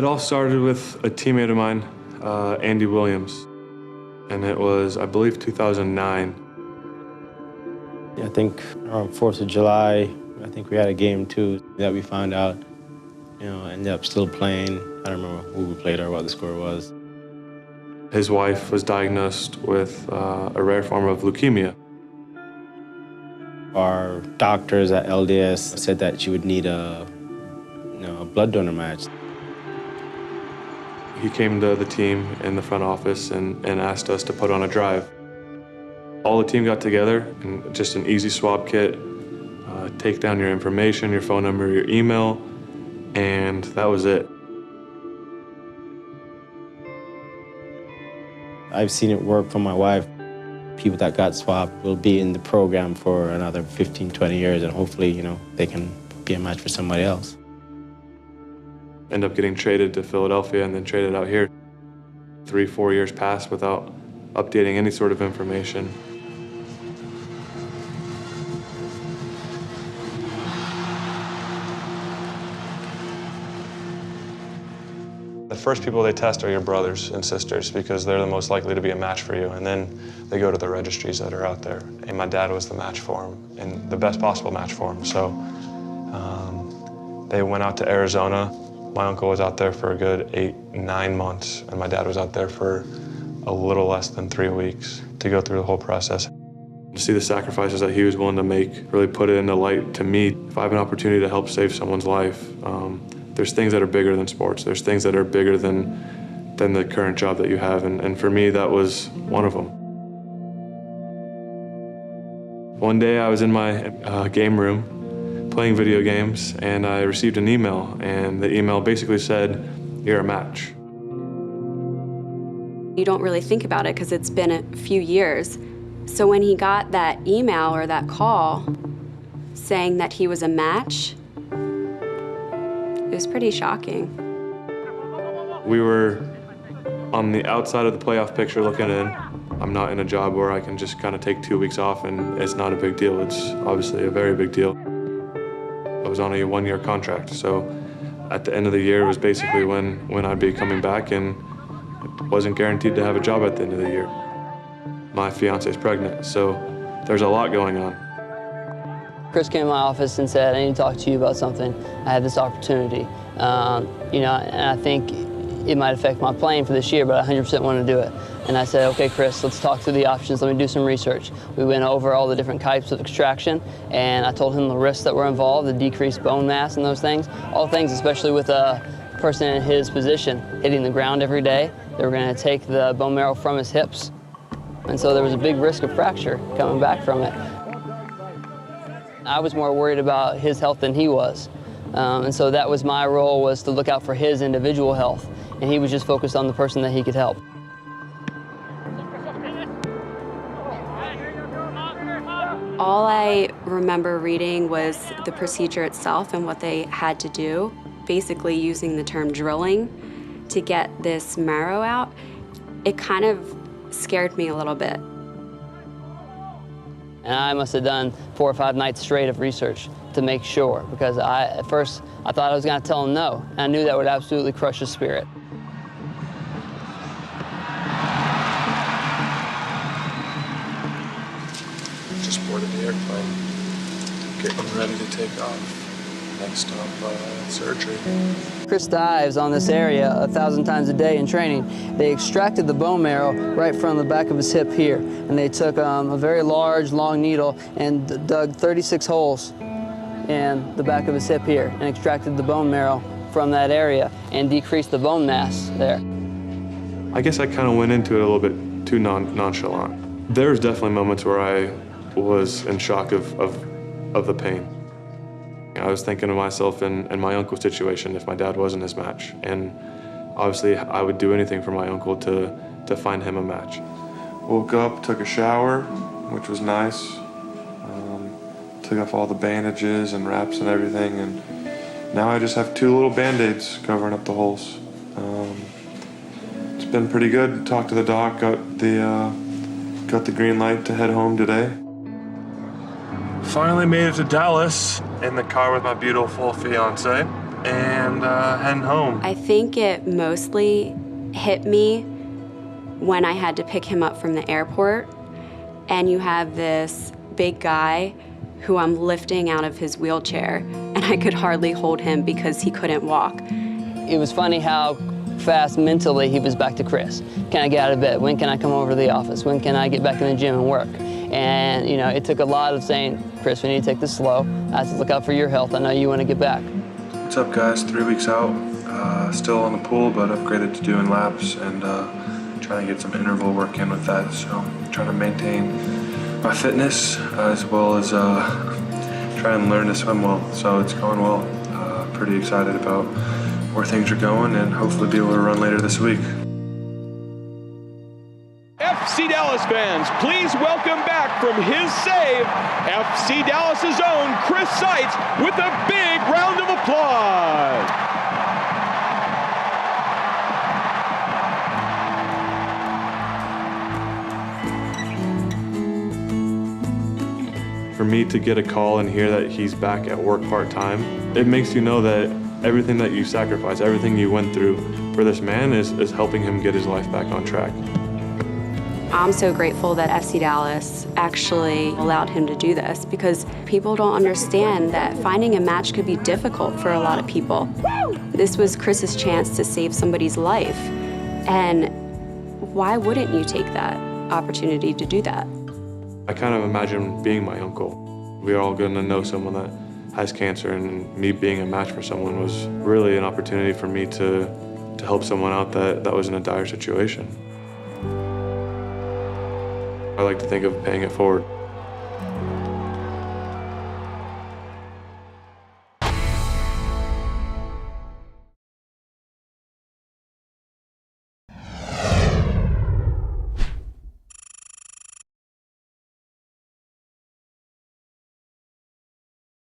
It all started with a teammate of mine, Andy Williams, and it was, I believe, 2009. I think around 4th of July, I think we had a game too that we found out, ended up still playing. I don't remember who we played or what the score was. His wife was diagnosed with a rare form of leukemia. Our doctors at LDS said that she would need a blood donor match. He came to the team in the front office and asked us to put on a drive. All the team got together and just an easy swab kit, take down your information, your phone number, your email, and that was it. I've seen it work for my wife. People that got swabbed will be in the program for another 15, 20 years, and hopefully, they can be a match for somebody else. End up getting traded to Philadelphia and then traded out here. 3, 4 years passed without updating any sort of information. The first people they test are your brothers and sisters because they're the most likely to be a match for you, and then they go to the registries that are out there. And my dad was the match for him, and the best possible match for him. So they went out to Arizona. My uncle was out there for a good 8, 9 months, and my dad was out there for a little less than 3 weeks to go through the whole process. To see the sacrifices that he was willing to make really put it into light to me. If I have an opportunity to help save someone's life, there's things that are bigger than sports. There's things that are bigger than the current job that you have, and for me, that was one of them. One day I was in my game room playing video games, and I received an email, and the email basically said, "You're a match." You don't really think about it because it's been a few years. So when he got that email or that call saying that he was a match, it was pretty shocking. We were on the outside of the playoff picture looking in. I'm not in a job where I can just kind of take 2 weeks off and it's not a big deal. It's obviously a very big deal. I was on a 1-year contract, so at the end of the year was basically when I'd be coming back, and I wasn't guaranteed to have a job at the end of the year. My fiance's pregnant, so there's a lot going on. Chris came to my office and said, "I need to talk to you about something. I have this opportunity. And I think it might affect my playing for this year, but I 100% want to do it." And I said, "Okay, Chris, let's talk through the options. Let me do some research." We went over all the different types of extraction, and I told him the risks that were involved, the decreased bone mass and those things. All things, especially with a person in his position, hitting the ground every day. They were going to take the bone marrow from his hips. And so there was a big risk of fracture coming back from it. I was more worried about his health than he was. And so that was my role, was to look out for his individual health. And he was just focused on the person that he could help. All I remember reading was the procedure itself and what they had to do, basically using the term drilling to get this marrow out. It kind of scared me a little bit. And I must have done 4 or 5 nights straight of research to make sure, because at first I thought I was going to tell him no, and I knew that would absolutely crush his spirit. Just boarded the airplane, getting ready to take off. Next stop, surgery. Chris dives on this area 1,000 times a day in training. They extracted the bone marrow right from the back of his hip here, and they took a very large, long needle and dug 36 holes in the back of his hip here and extracted the bone marrow from that area and decreased the bone mass there. I guess I kind of went into it a little bit too nonchalant. There was definitely moments where I was in shock of the pain. I was thinking of myself in my uncle's situation if my dad wasn't his match. And obviously I would do anything for my uncle to find him a match. Woke up, took a shower, which was nice. Took off all the bandages and wraps and everything, and now I just have 2 little Band-Aids covering up the holes. It's been pretty good. Talked to the doc, got the green light to head home today. Finally made it to Dallas in the car with my beautiful fiance. and heading home. I think it mostly hit me when I had to pick him up from the airport, and you have this big guy who I'm lifting out of his wheelchair, and I could hardly hold him because he couldn't walk. It was funny how fast mentally he was back to Chris. Can I get out of bed? When can I come over to the office? When can I get back in the gym and work? And you know, it took a lot of saying, Chris, we need to take this slow. I have to look out for your health. I know you want to get back. What's up, guys? 3 weeks out. Still on the pool, but upgraded to doing laps and trying to get some interval work in with that. So trying to maintain my fitness as well as try and learn to swim well. So it's going well. Pretty excited about where things are going and hopefully be able to run later this week. FC Dallas fans, please welcome back from his save, FC Dallas's own Chris Seitz with a big round of applause. For me to get a call and hear that he's back at work part-time, it makes you know that everything that you sacrificed, everything you went through for this man is helping him get his life back on track. I'm so grateful that FC Dallas actually allowed him to do this, because people don't understand that finding a match could be difficult for a lot of people. This was Chris's chance to save somebody's life, and why wouldn't you take that opportunity to do that? I kind of imagine being my uncle. We're all going to know someone that has cancer, and me being a match for someone was really an opportunity for me to help someone out that was in a dire situation. I like to think of paying it forward.